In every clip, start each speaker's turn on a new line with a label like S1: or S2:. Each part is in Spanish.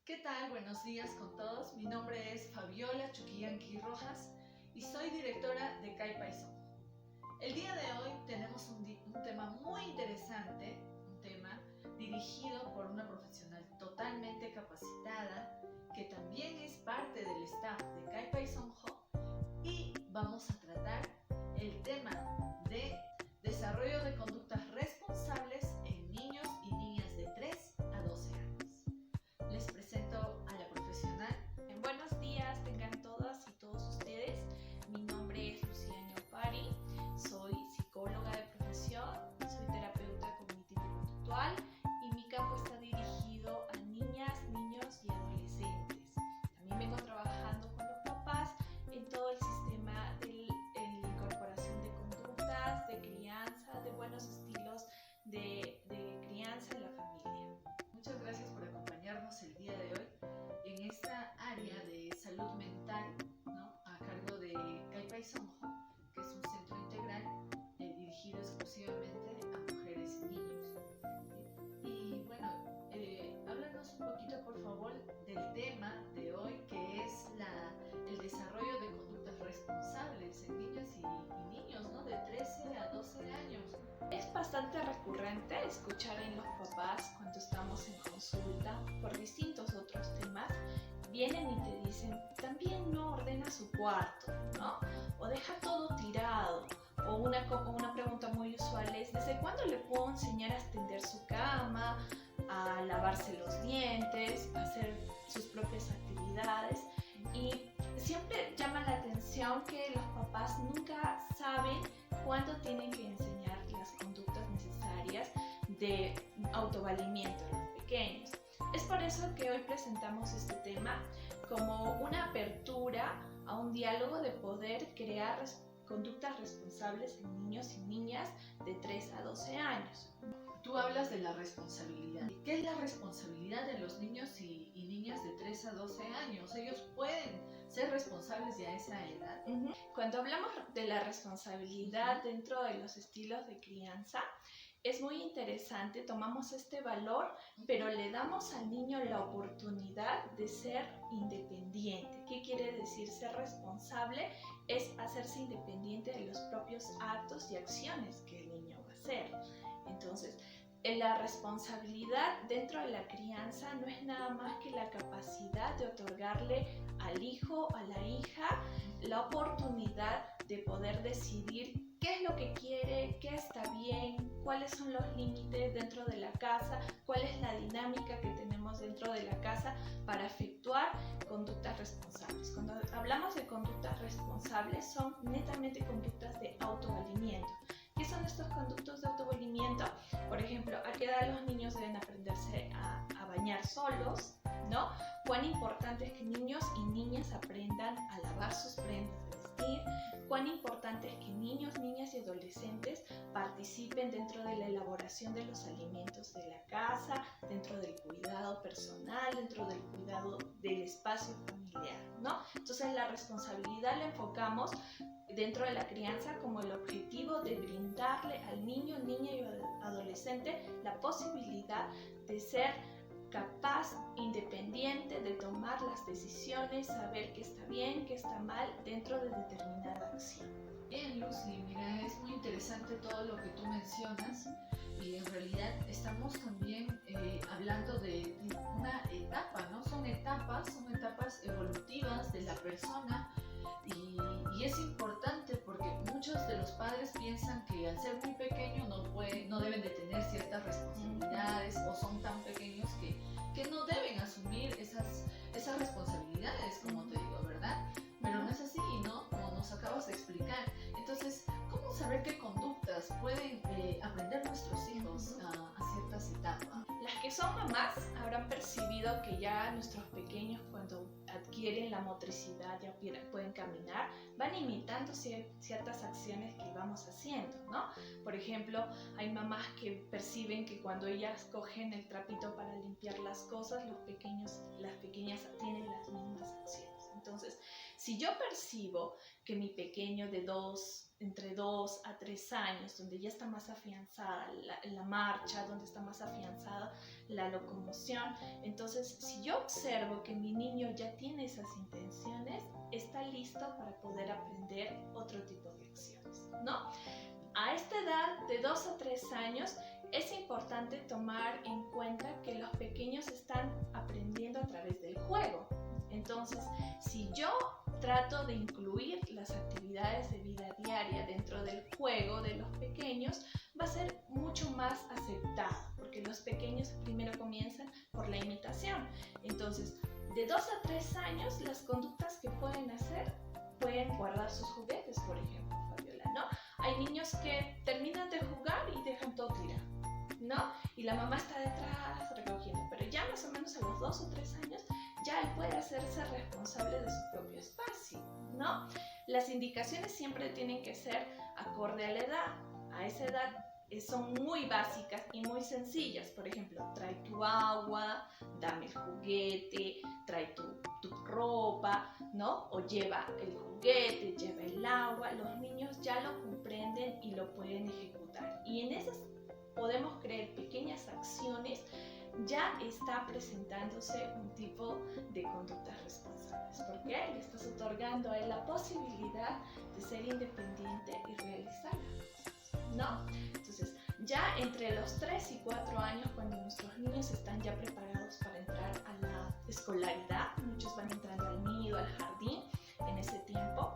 S1: ¿Qué tal? Buenos días con todos. Mi nombre es Fabiola Chuquillanqui Rojas y soy directora de CAI Paisón. El día de hoy tenemos un tema muy interesante, un tema dirigido por una profesional totalmente capacitada que también es parte del staff de CAI Paisón y vamos a tratar el tema de desarrollo de conductas responsables en niños y niñas de 3 a 12 años. Les presento a la profesional.
S2: Buenos días, tengan todas y todos ustedes. Mi nombre es Lucía Ñopari, soy psicóloga de profesión, soy terapeuta cognitivo-conductual y mi campo está dirigido a niñas, niños y adolescentes. También vengo trabajando con los papás en todo el sistema de la incorporación de conductas, de crianza, de buenos estilos de crianza en la familia.
S1: Muchas gracias por acompañarnos el día de hoy en esta área de salud mental, ¿no? A cargo de CAI Paisón, que es un centro integral dirigido exclusivamente a mujeres y niños. Y bueno, háblanos un poquito por favor del tema de hoy, que es el desarrollo de conductas responsables en niñas y niños, ¿no? De 13 a 12 años.
S2: Es bastante recurrente escuchar en los papás cuando estamos en consulta por distintos otros temas, vienen y te dicen, también no ordena su cuarto, ¿no? O deja todo tirado. O una pregunta muy usual es, ¿desde cuándo le puedo enseñar a extender su cama, a lavarse los dientes, a hacer sus propias actividades? Y siempre llama la atención que los papás nunca saben cuándo tienen que enseñar las conductas necesarias de autovalimiento a los pequeños. Es por eso que hoy presentamos este tema como una apertura a un diálogo de poder crear conductas responsables en niños y niñas de 3 a 12 años.
S1: Tú hablas de la responsabilidad. ¿Qué es la responsabilidad de los niños y niñas de 3 a 12 años? ¿Ellos pueden ser responsables ya a esa edad?
S2: Cuando hablamos de la responsabilidad dentro de los estilos de crianza, es muy interesante, tomamos este valor, pero le damos al niño la oportunidad de ser independiente. ¿Qué quiere decir ser responsable? Es hacerse independiente de los propios actos y acciones que el niño va a hacer. Entonces, la responsabilidad dentro de la crianza no es nada más que la capacidad de otorgarle al hijo, a la hija, la oportunidad de poder decidir qué es lo que quiere, qué está bien, cuáles son los límites dentro de la casa, cuál es la dinámica que tenemos dentro de la casa para efectuar conductas responsables. Cuando hablamos de conductas responsables, son netamente conductas de autovalimiento. ¿Qué son estos conductos de autovalimiento? Por ejemplo, ¿a qué edad los niños deben aprenderse a bañar solos? ¿No? Cuán importante es que niños y niñas aprendan a lavar sus prendas de vestir. Cuán importante es que niños, niñas y adolescentes participen dentro de la elaboración de los alimentos de la casa, dentro del cuidado personal, dentro del cuidado del espacio familiar, ¿no? Entonces la responsabilidad la enfocamos dentro de la crianza como el objetivo de brindarle al niño, niña y adolescente la posibilidad de ser capaz, independiente, de tomar las decisiones, saber qué está bien, qué está mal dentro de determinada acción.
S1: Bien, Lucy, mira, es muy interesante todo lo que tú mencionas y en realidad estamos también hablando de una etapa, ¿no? Son etapas evolutivas de la persona y es importante porque muchos de los padres piensan que al ser muy pequeño no deben de tener ciertas responsabilidades o son tan pequeños que no deben asumir esas responsabilidades, como te digo, ¿verdad? Pero no es así, ¿no? Como nos acabas de explicar. Entonces, ¿cómo saber qué conductas pueden aprender nuestros hijos a ciertas etapas?
S2: Las que son mamás habrán percibido que ya nuestros pequeños, cuando adquieren la motricidad, ya pueden caminar, van imitando ciertas acciones que vamos haciendo, ¿no? Por ejemplo, hay mamás que perciben que cuando ellas cogen el trapito para limpiar las cosas, las pequeñas tienen las mismas acciones, Entonces, si yo percibo que mi pequeño de entre 2 a 3 años, donde ya está más afianzada la marcha, donde está más afianzada la locomoción, entonces si yo observo que mi niño ya tiene esas intenciones, está listo para poder aprender otro tipo de acciones, ¿no? A esta edad de 2 a 3 años es importante tomar en cuenta que los pequeños están aprendiendo a través del juego. Entonces, si yo trato de incluir las actividades de vida diaria dentro del juego de los pequeños, va a ser mucho más aceptado, porque los pequeños primero comienzan por la imitación. Entonces, de 2 a 3 años, las conductas que pueden hacer, pueden guardar sus juguetes, por ejemplo, Fabiola, ¿no? Hay niños que terminan de jugar y dejan todo tirado, ¿no? Y la mamá está detrás recogiendo, pero ya más o menos a los 2 o 3 años ya él puede hacerse responsable de su propio espacio, ¿no? Las indicaciones siempre tienen que ser acorde a la edad. A esa edad son muy básicas y muy sencillas. Por ejemplo, trae tu agua, dame el juguete, trae tu ropa, ¿no? O lleva el juguete, lleva el agua. Los niños ya lo comprenden y lo pueden ejecutar. Y en esas podemos crear pequeñas acciones. Ya está presentándose un tipo de conductas responsables, porque le estás otorgando a él la posibilidad de ser independiente y realizar las cosas, ¿no? Entonces, ya entre los 3 y 4 años, cuando nuestros niños están ya preparados para entrar a la escolaridad, muchos van entrando al nido, al jardín, en ese tiempo,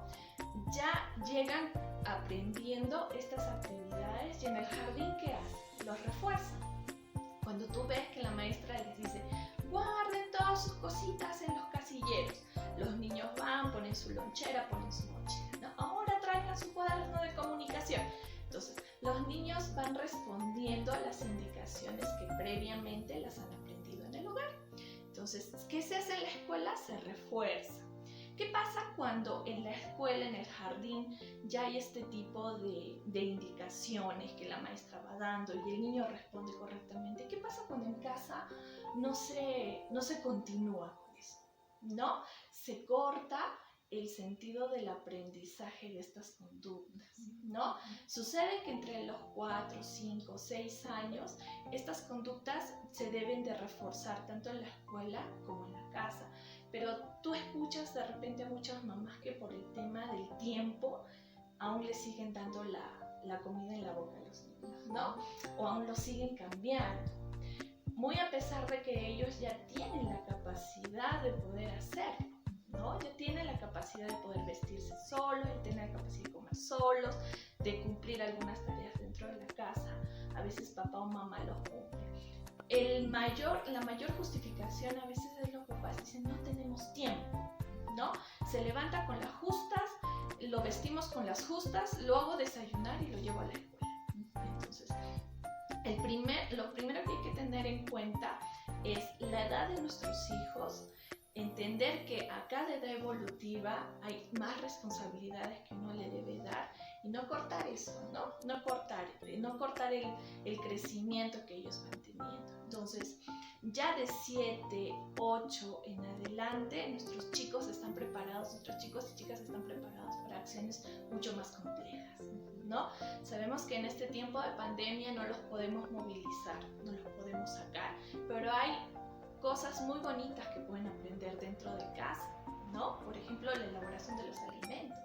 S2: ya llegan aprendiendo estas actividades y en el jardín, ¿qué hacen? Los refuerzan. Cuando tú ves que la maestra les dice, guarden todas sus cositas en los casilleros, los niños van, ponen su lonchera, ponen su mochila, ¿no? Ahora traigan su cuaderno de comunicación. Entonces, los niños van respondiendo a las indicaciones que previamente las han aprendido en el hogar. Entonces, ¿qué se hace en la escuela? Se refuerza. ¿Qué pasa cuando en la escuela, en el jardín, ya hay este tipo de indicaciones que la maestra va dando y el niño responde correctamente? ¿Qué pasa cuando en casa no se continúa con eso? ¿No? Se corta el sentido del aprendizaje de estas conductas, ¿no? Sucede que entre los 4, 5, 6 años, estas conductas se deben de reforzar tanto en la escuela como en la casa. Pero tú escuchas de repente a muchas mamás que por el tema del tiempo aún le siguen dando la comida en la boca a los niños, ¿no? O aún lo siguen cambiando. Muy a pesar de que ellos ya tienen la capacidad de poder hacerlo, ¿no? Ya tienen la capacidad de poder vestirse solos, ya tienen la capacidad de comer solos, de cumplir algunas tareas dentro de la casa. A veces papá o mamá los cumple. La mayor justificación a veces es los papás dicen no tenemos tiempo, ¿no? Se levanta con las justas, lo vestimos con las justas, lo hago desayunar y lo llevo a la escuela. Entonces, lo primero que hay que tener en cuenta es la edad de nuestros hijos, entender que a cada edad evolutiva hay más responsabilidades que uno le debe dar y no cortar eso, ¿no? No cortar el crecimiento que ellos van teniendo. Entonces, ya de 7, 8 en adelante, nuestros chicos están preparados, nuestros chicos y chicas están preparados para acciones mucho más complejas, ¿no? Sabemos que en este tiempo de pandemia no los podemos movilizar, no los podemos sacar, pero hay cosas muy bonitas que pueden aprender dentro de casa, ¿no? Por ejemplo, la elaboración de los alimentos,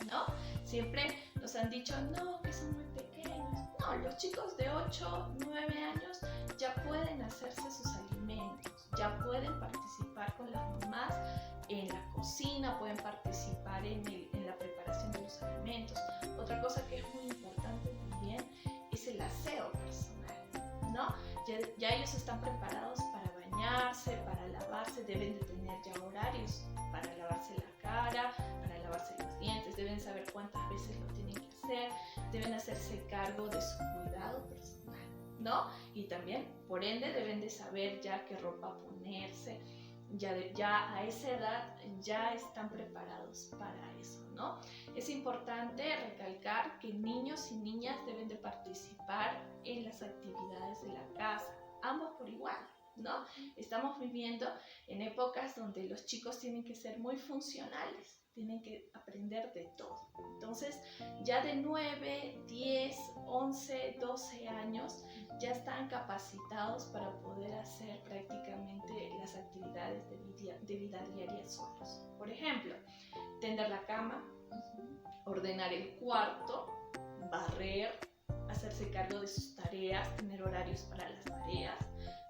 S2: ¿no? Siempre nos han dicho, no, que son muy pequeños. No, los chicos de 8, 9 años ya pueden hacerse sus alimentos, ya pueden participar con las mamás en la cocina, pueden participar en la preparación de los alimentos. Otra cosa que es muy importante también es el aseo personal, ¿no? Ya ellos están preparados para bañarse, para lavarse, deben de tener ya horarios para lavarse la cara, para lavarse los dientes, deben saber cuántas veces lo tienen que hacer, deben hacerse cargo de su cuidado personal, ¿no? Y también, por ende, deben de saber ya qué ropa ponerse, ya a esa edad ya están preparados para eso, ¿no? Es importante recalcar que niños y niñas deben de participar en las actividades de la casa, ambos por igual, ¿no? Estamos viviendo en épocas donde los chicos tienen que ser muy funcionales, tienen que aprender de todo. Entonces, ya de 9, 10, 11, 12 años, ya están capacitados para poder hacer prácticamente las actividades de vida diaria solos. Por ejemplo, tender la cama, ordenar el cuarto, barrer, hacerse cargo de sus tareas, tener horarios para las tareas,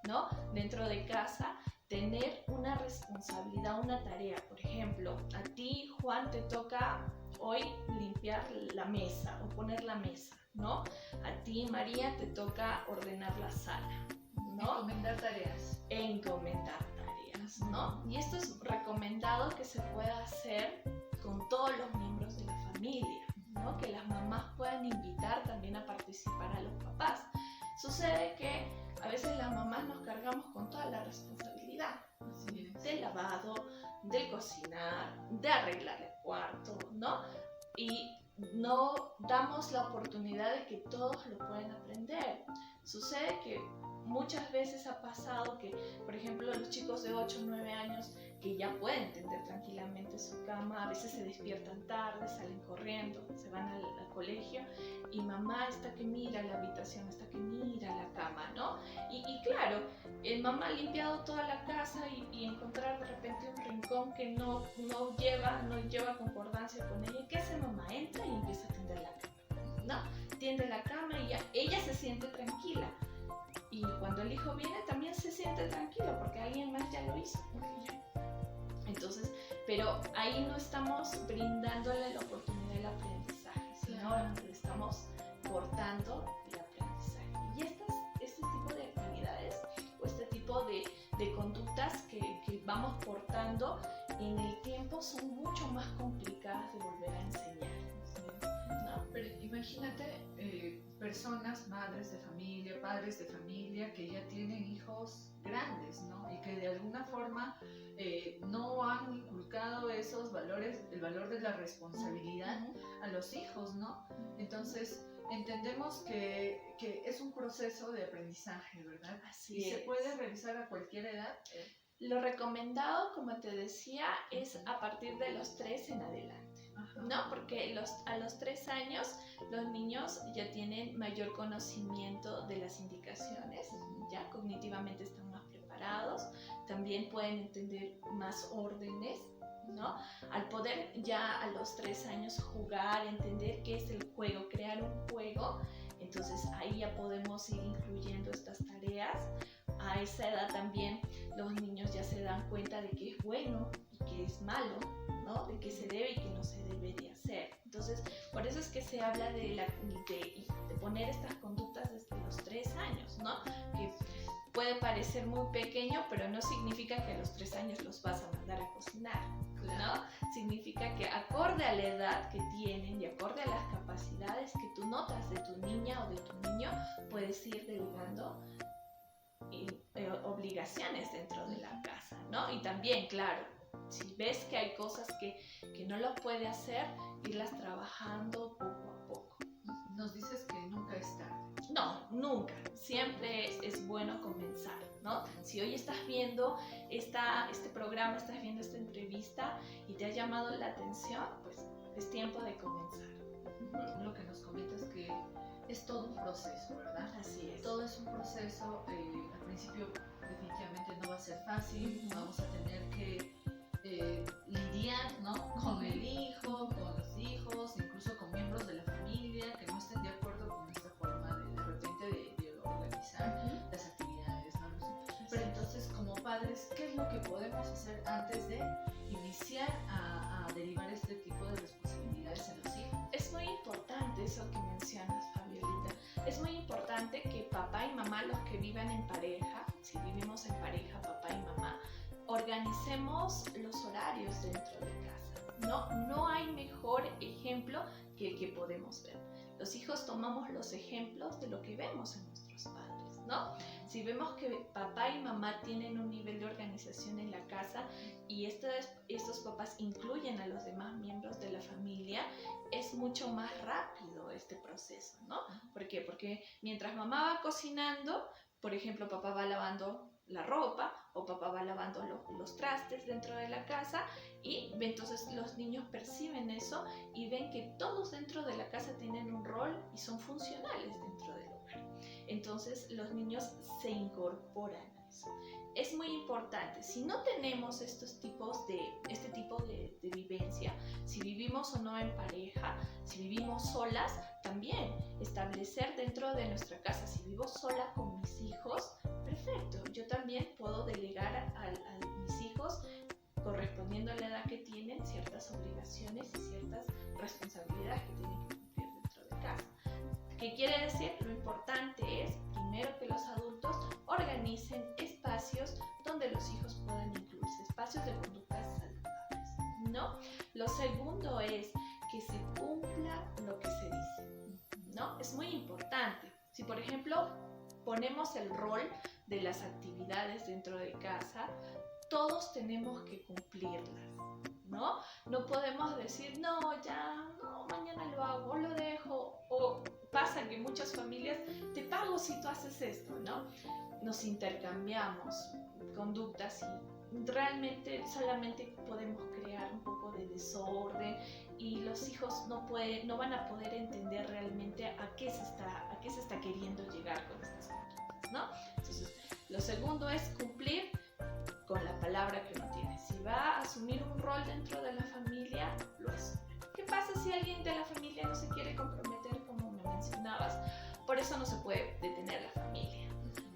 S2: ¿no? Dentro de casa, tener una responsabilidad, una tarea. Por ejemplo, a ti, Juan, te toca hoy limpiar la mesa o poner la mesa, ¿no? A ti, María, te toca ordenar la sala, ¿no?
S1: Encomendar tareas.
S2: Encomendar tareas, ¿no? Y esto es recomendado que se pueda hacer con todos los miembros de la familia, ¿no? Que las mamás puedan invitar también a participar a los papás. Sucede que a veces las mamás nos cargamos con toda la responsabilidad del lavado, del cocinar, de arreglar el cuarto, ¿no? Y no damos la oportunidad de que todos lo puedan aprender. Sucede que muchas veces ha pasado que, por ejemplo, los chicos de 8 o 9 años que ya pueden tender tranquilamente su cama, a veces se despiertan tarde, salen corriendo, se van al colegio y mamá está que mira la habitación, está que mira la cama, ¿no? Y claro, mamá ha limpiado toda la casa y encontrar de repente un rincón que no lleva concordancia con ella. ¿Qué hace mamá? Entra y empieza a tender la cama, ¿no? Tiende la cama y ella se siente tranquila. Y cuando el hijo viene también se siente tranquilo porque alguien más ya lo hizo por ella. Entonces, pero ahí no estamos brindándole la oportunidad del aprendizaje, sino le estamos cortando el aprendizaje. Y este tipo de actividades o este tipo de conductas que vamos portando en el tiempo son mucho más complicadas de volver a enseñar, ¿no?
S1: Pero imagínate personas, madres de familia, padres de familia que ya tienen hijos grandes, ¿no? Y que de alguna forma no han inculcado esos valores, el valor de la responsabilidad a los hijos, ¿no? Entonces entendemos que es un proceso de aprendizaje, ¿verdad?
S2: Así
S1: y
S2: es.
S1: se puede realizar a cualquier edad.
S2: Lo recomendado, como te decía, es a partir de los 3 en adelante, ¿no? Porque a los 3 años los niños ya tienen mayor conocimiento de las indicaciones, ya cognitivamente están más preparados, también pueden entender más órdenes, ¿no? Al poder ya a los 3 años jugar, entender qué es el juego, crear un juego, entonces ahí ya podemos ir incluyendo estas tareas. A esa edad también los niños ya se dan cuenta de que es bueno y que es malo, ¿no? De qué se debe y qué no se debe de hacer. Entonces, por eso es que se habla de poner estas conductas desde los 3 años, ¿no? Que puede parecer muy pequeño, pero no significa que a los 3 años los vas a mandar a cocinar, ¿no? Significa que acorde a la edad que tienen y acorde a las capacidades que tú notas de tu niña o de tu niño, puedes ir delegando obligaciones dentro de la casa, ¿no? Y también, claro, si ves que hay cosas que no lo puede hacer, irlas trabajando poco a poco.
S1: Nos dices que nunca es tarde.
S2: No, nunca. Siempre es bueno comenzar, ¿no? Si hoy estás viendo este programa, estás viendo esta entrevista y te ha llamado la atención, pues es tiempo de comenzar.
S1: Lo que nos comentas que es todo un proceso, ¿verdad?
S2: Así es.
S1: Todo es un proceso. Al principio definitivamente no va a ser fácil. Vamos a tener que lidiar, ¿no? Con el hijo, con los hijos, incluso con miembros de la familia que no estén de acuerdo con esta forma de repente de organizar las actividades, ¿no? Pero entonces, como padres, ¿qué es lo que podemos hacer antes de iniciar a derivar este tipo de responsabilidades en los hijos?
S2: Es muy importante eso que mencionas, Fabiolita. Es muy importante que papá y mamá, los que vivan en pareja, si vivimos en pareja, papá y mamá, organicemos los horarios dentro de casa. No hay mejor ejemplo que el que podemos ver. Los hijos tomamos los ejemplos de lo que vemos en nuestros padres, ¿no? Si vemos que papá y mamá tienen un nivel de organización en la casa y estos papás incluyen a los demás miembros de la familia, es mucho más rápido este proceso, ¿no? ¿Por qué? Porque mientras mamá va cocinando, por ejemplo, papá va lavando la ropa o papá va lavando los trastes dentro de la casa y entonces los niños perciben eso y ven que todos dentro de la casa tienen un rol y son funcionales dentro del hogar. Entonces los niños se incorporan a eso. Es muy importante, si no tenemos este tipo de vivencia, si vivimos o no en pareja, si vivimos solas, también establecer dentro de nuestra casa, si vivo sola con mis hijos, perfecto, yo también puedo delegar a mis hijos, correspondiendo a la edad que tienen, ciertas obligaciones y ciertas responsabilidades que tienen que cumplir dentro de casa. ¿Qué quiere decir? Lo importante es, primero, que los adultos organicen espacios donde los hijos puedan incluirse, espacios de conductas saludables, ¿no? Lo segundo es que se cumpla lo que se dice, ¿no? Es muy importante. Si, por ejemplo, ponemos el rol de las actividades dentro de casa, todos tenemos que cumplirlas, ¿no? No podemos decir, no, mañana lo hago, lo dejo, o pasa que muchas familias, te pago si tú haces esto, ¿no? Nos intercambiamos conductas y realmente solamente podemos crear un poco de desorden y los hijos no van a poder entender realmente a qué se está queriendo llegar con estas conductas, ¿no? Entonces, lo segundo es cumplir con la palabra que uno tiene. Si va a asumir un rol dentro de la familia, lo asume. ¿Qué pasa si alguien de la familia no se quiere comprometer, como me mencionabas? Por eso no se puede detener la familia,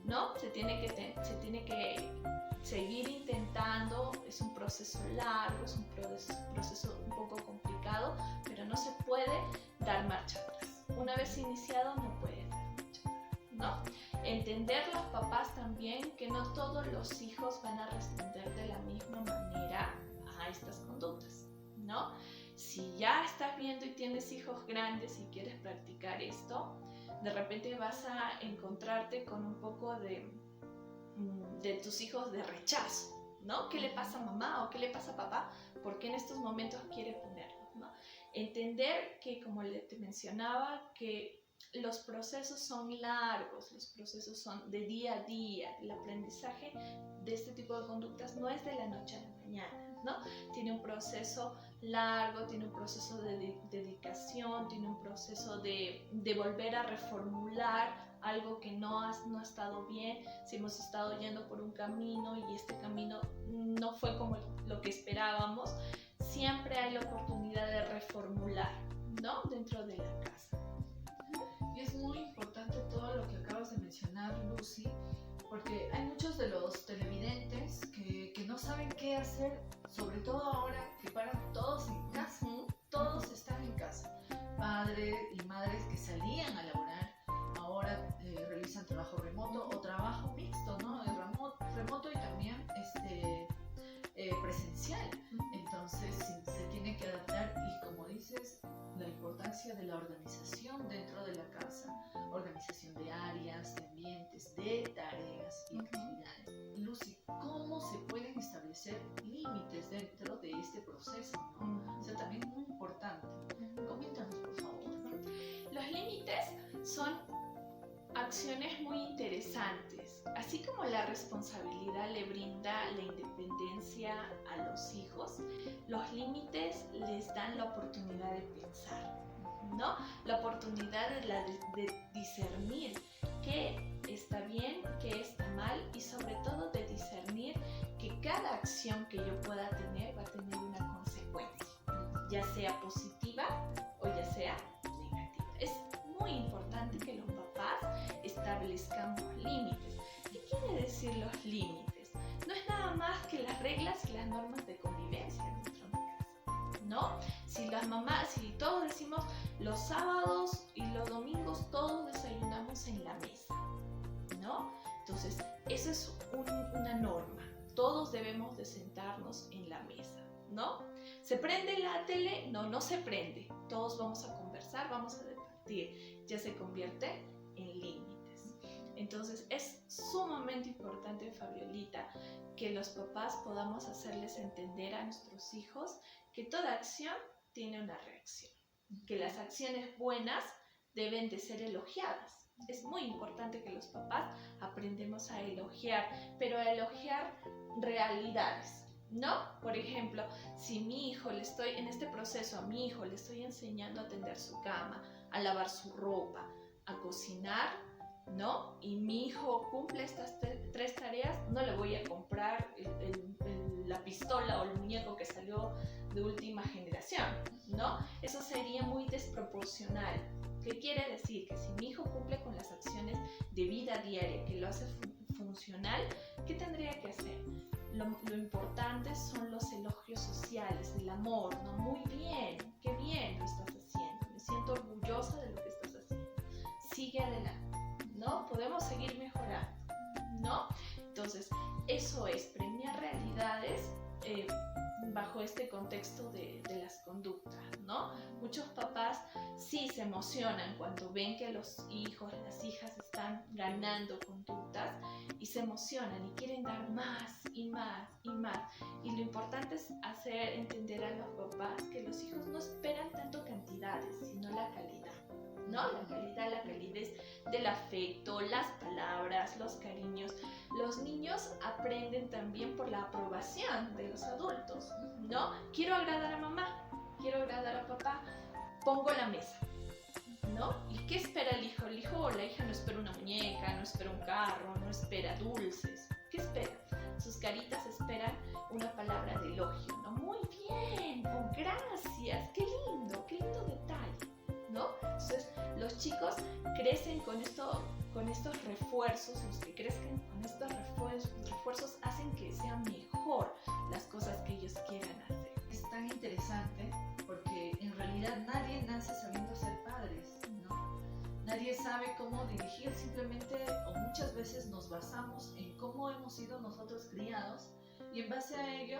S2: ¿no? Se tiene que seguir intentando, es un proceso largo, es un proceso un poco complicado, pero no se puede dar marcha atrás. Una vez iniciado no puede dar marcha atrás, ¿no? Entender los papás también que no todos los hijos van a responder de la misma manera a estas conductas, ¿no? Si ya estás viendo y tienes hijos grandes y quieres practicar esto, de repente vas a encontrarte con un poco de tus hijos de rechazo, ¿no? ¿Qué le pasa a mamá o qué le pasa a papá? ¿Por qué en estos momentos quiere ponerlo, ¿no? Entender que, como te mencionaba, que los procesos son largos, los procesos son de día a día. El aprendizaje de este tipo de conductas no es de la noche a la mañana, ¿no? Tiene un proceso largo, tiene un proceso de dedicación, tiene un proceso de volver a reformular algo que no ha estado bien, si hemos estado yendo por un camino y este camino no fue como lo que esperábamos, siempre hay la oportunidad de reformular, ¿no? Dentro de la casa.
S1: Y es muy importante todo lo que acabas de mencionar, Lucy, porque hay muchos de los televidentes que no saben qué hacer, sobre todo ahora que paran todos en casa, todos están en casa, padres y madres que salían a laborar, ahora realizan trabajo remoto o trabajo mixto, ¿no? Remoto y también presencial. Entonces se tiene que adaptar y, como dices, la importancia de la organización dentro de la casa, organización de áreas, de ambientes, de tareas y actividades. Lucy, ¿cómo se pueden establecer límites dentro de este proceso, ¿no? O sea, también es muy importante. Coméntanos, por favor.
S2: Los límites son acciones muy interesantes. Así como la responsabilidad le brinda la independencia a los hijos, los límites les dan la oportunidad de pensar, ¿no? La oportunidad de discernir qué está bien, qué está mal y sobre todo de discernir que cada acción que yo pueda tener va a tener una consecuencia, ya sea positiva o ya sea negativa. Es muy importante que los papás establezcamos límites. ¿Qué quiere decir los límites? No es nada más que las reglas y las normas de convivencia dentro de casa, ¿no? Si todos decimos los sábados y los domingos todos desayunamos en la mesa, ¿no? Entonces, eso es una norma. Todos debemos de sentarnos en la mesa, ¿no? ¿Se prende la tele? No, no se prende. Todos vamos a conversar, vamos a debatir. Ya se convierte en límites. Entonces, es sumamente importante, Fabiolita, que los papás podamos hacerles entender a nuestros hijos que toda acción tiene una reacción, que las acciones buenas deben de ser elogiadas, Es muy importante que los papás aprendamos a elogiar, pero a elogiar realidades, ¿no? Por ejemplo, si mi hijo en este proceso a mi hijo le estoy enseñando a tender su cama, a lavar su ropa, a cocinar, ¿no? Y mi hijo cumple estas tres tareas, no le voy a comprar la pistola o el muñeco que salió de última generación, ¿no? Eso sería muy desproporcional. ¿Qué quiere decir? Que si mi hijo cumple con las acciones de vida diaria, que lo hace funcional, ¿qué tendría que hacer? Lo importante son los elogios sociales, el amor, ¿no? Muy bien, qué bien lo estás haciendo, me siento orgullosa de lo que estás haciendo, sigue adelante, ¿no? Podemos seguir mejorando, ¿no? Entonces, eso es premiar realidades bajo este contexto de las conductas, ¿no? Muchos papás sí se emocionan cuando ven que los hijos, las hijas están ganando conductas y se emocionan y quieren dar más y más y más. Y lo importante es hacer entender a los papás que los hijos no esperan tanto cantidades, sino la calidad, ¿no? La calidez del afecto, las palabras, los cariños. Los niños aprenden también por la aprobación de los adultos, ¿no? Quiero agradar a mamá, quiero agradar a papá, pongo la mesa, ¿no? ¿Y qué espera el hijo? El hijo o la hija no espera una muñeca, no espera un carro, no espera dulces. ¿Qué espera? Sus caritas esperan una palabra de elogio, ¿no? Muy bien, oh, gracias, qué lindo detalle, ¿no? Entonces, los chicos crecen con estos refuerzos, los que crecen con estos refuerzos hacen que sean mejor las cosas que ellos quieran hacer.
S1: Es tan interesante porque en realidad nadie nace sabiendo ser padres, ¿no? Nadie sabe cómo dirigir, simplemente o muchas veces nos basamos en cómo hemos sido nosotros criados y en base a ello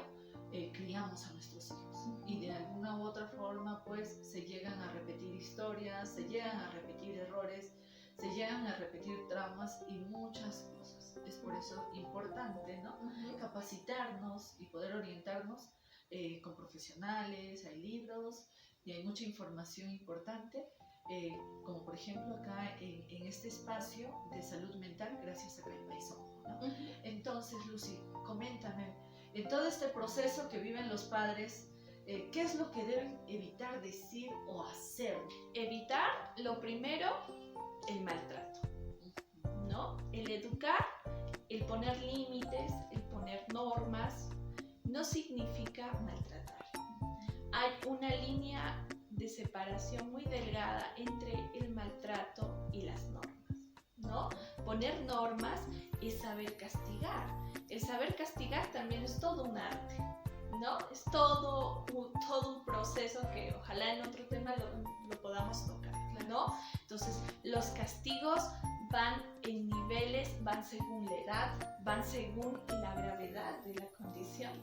S1: criamos a nuestros hijos. Y de alguna u otra forma pues se llegan a repetir historias, se llegan a repetir errores, se llegan a repetir traumas y muchas cosas. Es por eso importante, ¿no? Capacitarnos y poder orientarnos con profesionales, hay libros y hay mucha información importante, como por ejemplo acá en este espacio de salud mental gracias a Caipai Sojo, ¿no? Entonces, Lucy, coméntame, en todo este proceso que viven los padres, ¿qué es lo que deben evitar decir o hacer?
S2: Evitar, lo primero, el maltrato, ¿no? El educar, el poner límites, el poner normas, no significa maltratar. Hay una línea de separación muy delgada entre el maltrato y las normas, ¿no? Poner normas es saber castigar. El saber castigar también es todo un arte, ¿no? Es todo un proceso que ojalá en otro tema lo podamos tocar, ¿no? Entonces, los castigos van en niveles, van según la edad, van según la gravedad de la condición,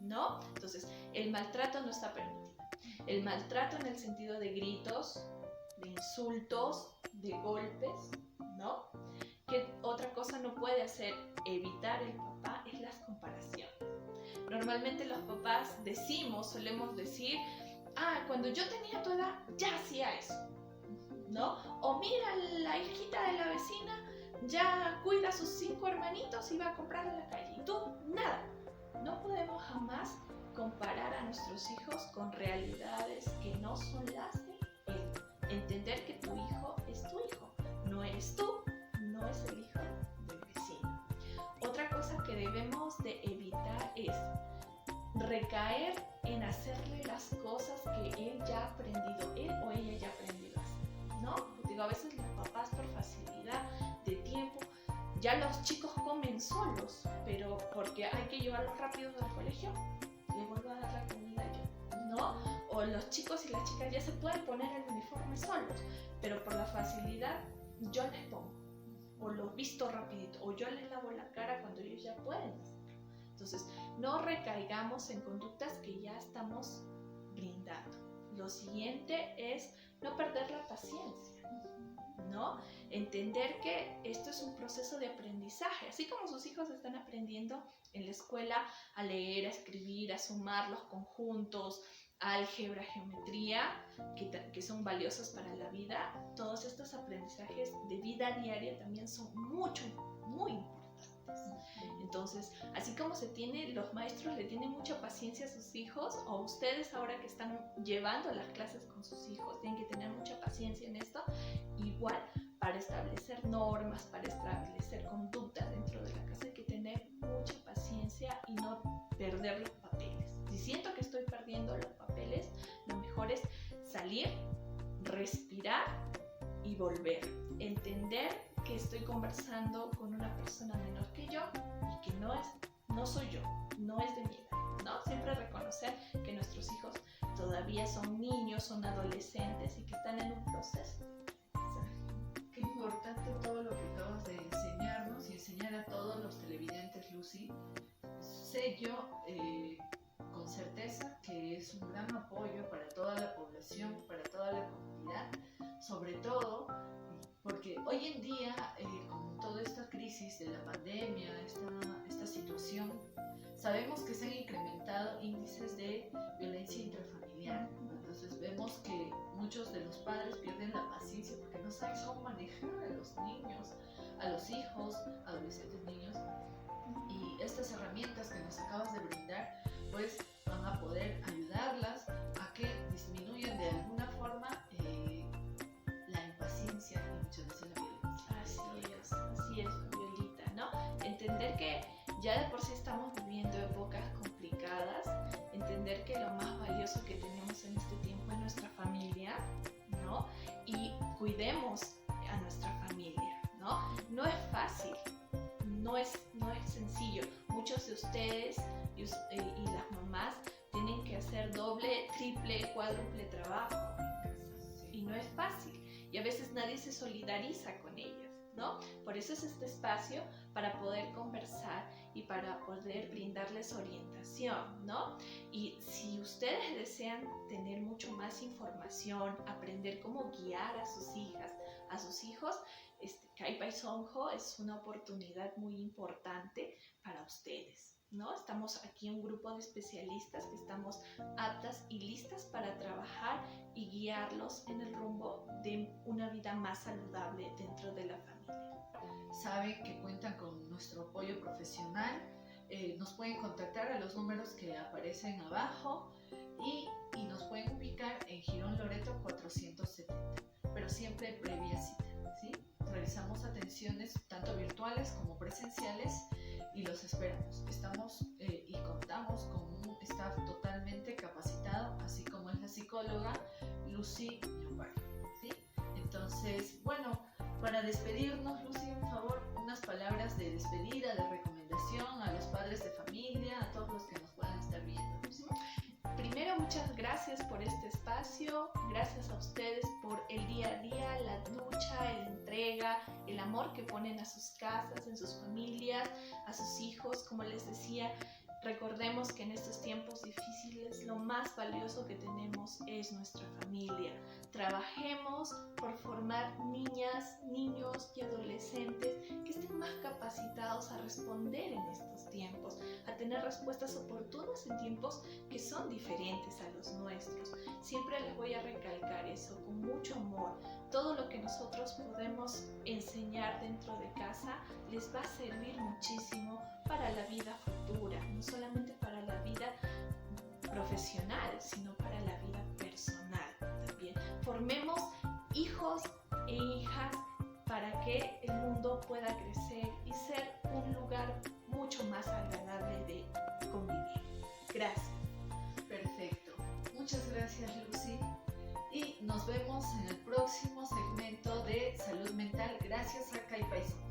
S2: ¿no? Entonces, el maltrato no está permitido. El maltrato en el sentido de gritos, de insultos, de golpes, ¿no? ¿Qué otra cosa no puede hacer evitar el papá? Es las comparaciones. Normalmente los papás solemos decir, cuando yo tenía tu edad ya hacía eso, ¿no? O mira, la hijita de la vecina ya cuida a sus 5 hermanitos y va a comprar en la calle. Y tú, nada. No podemos jamás comparar a nuestros hijos con realidades que no son las de él. Entender que tu hijo es tu hijo, no eres tú, no es el hijo del vecino. Otra cosa que debemos de evitar es recaer en hacerle las cosas que él ya ha aprendido, él o ella ya ha aprendido a hacer, ¿no? Digo, a veces los papás por facilidad de tiempo, ya los chicos comen solos, pero porque hay que llevarlos rápido al colegio, le vuelvo a dar la comida yo, ¿no? O los chicos y las chicas ya se pueden poner el uniforme solos, pero por la facilidad yo les pongo, o los visto rapidito, o yo les lavo la cara cuando ellos ya pueden hacerlo. Entonces, no recaigamos en conductas que ya estamos brindando. Lo siguiente es no perder la paciencia, ¿no? Entender que esto es un proceso de aprendizaje, así como sus hijos están aprendiendo en la escuela a leer, a escribir, a sumar los conjuntos, álgebra, geometría, que son valiosos para la vida. Todos estos aprendizajes de vida diaria también son muy importantes. Entonces, así como los maestros le tienen mucha paciencia a sus hijos, o ustedes ahora que están llevando las clases con sus hijos, tienen que tener mucha paciencia en esto, igual, para establecer normas, para establecer conductas dentro de la casa hay que tener mucha paciencia y no perder los papeles. Si siento que estoy perdiendo los papeles, lo mejor es salir, respirar y volver. Entender que estoy conversando con una persona menor que yo y que no soy yo, no es de mi edad, ¿no? Siempre reconocer que nuestros hijos todavía son niños, son adolescentes y que están en un proceso.
S1: Qué importante todo lo que acabas de enseñarnos y enseñar a todos los televidentes, Lucy. Sé yo con certeza que es un gran apoyo para toda la población, para toda la comunidad, sobre todo porque hoy en día, con toda esta crisis de la pandemia, esta situación, sabemos que se han incrementado índices de violencia intrafamiliar, ¿no? Entonces vemos que muchos de los padres pierden la paciencia porque no saben cómo manejar a los niños, a los hijos, adolescentes, niños, y estas herramientas que nos acabas de brindar pues van a poder ayudarlas a que disminuyan de alguna forma la impaciencia y muchas veces la violencia.
S2: Así es, Violita, ¿no? Entender que ya de por sí estamos viviendo épocas complicadas, entender que lo más valioso que tenemos en este tiempo es nuestra familia, ¿no? Y cuidemos a nuestra familia, ¿no? No es fácil, no es sencillo. Muchos de ustedes y las mamás tienen que hacer doble, triple, cuádruple trabajo y no es fácil. Y a veces nadie se solidariza con ellas, ¿no? Por eso es este espacio para poder conversar y para poder brindarles orientación, ¿no? Y si ustedes desean tener mucho más información, aprender cómo guiar a sus hijas, a sus hijos, Kaipai Sonjo es una oportunidad muy importante para ustedes, ¿no? Estamos aquí un grupo de especialistas que estamos aptas y listas para trabajar y guiarlos en el rumbo de una vida más saludable dentro de la familia.
S1: Saben que cuentan con nuestro apoyo profesional, nos pueden contactar a los números que aparecen abajo y nos pueden ubicar en Girón Loreto 470, pero siempre previa cita, ¿sí? Realizamos atenciones tanto virtuales como presenciales y los esperamos. Estamos y contamos con un staff totalmente capacitado, así como es la psicóloga Lucy Lombardi, ¿sí? Entonces, bueno, para despedirnos, Lucy, por favor, unas palabras de despedida, de recomendación a los padres de familia, a todos los que nos puedan estar viendo, Lucy.
S2: Primero, muchas gracias por este espacio, gracias a ustedes por el día a día, la lucha, la entrega, el amor que ponen a sus casas, en sus familias, a sus hijos. Como les decía, recordemos que en estos tiempos difíciles lo más valioso que tenemos es nuestra familia. Trabajemos por formar niñas, niños y adolescentes que estén más capacitados a responder en estos tiempos, a tener respuestas oportunas en tiempos que son diferentes a los nuestros. Siempre les voy a recalcar eso con mucho amor. Todo lo que nosotros podemos enseñar dentro de casa les va a servir muchísimo para la vida futura, no solamente para la vida profesional, sino para la vida personal también. Formemos hijos e hijas para que el mundo pueda crecer y ser un lugar mucho más agradable de convivir. Gracias.
S1: Perfecto. Muchas gracias, Lucy. Y nos vemos en el próximo segmento de Salud Mental. Gracias a Kaipai Sonjo.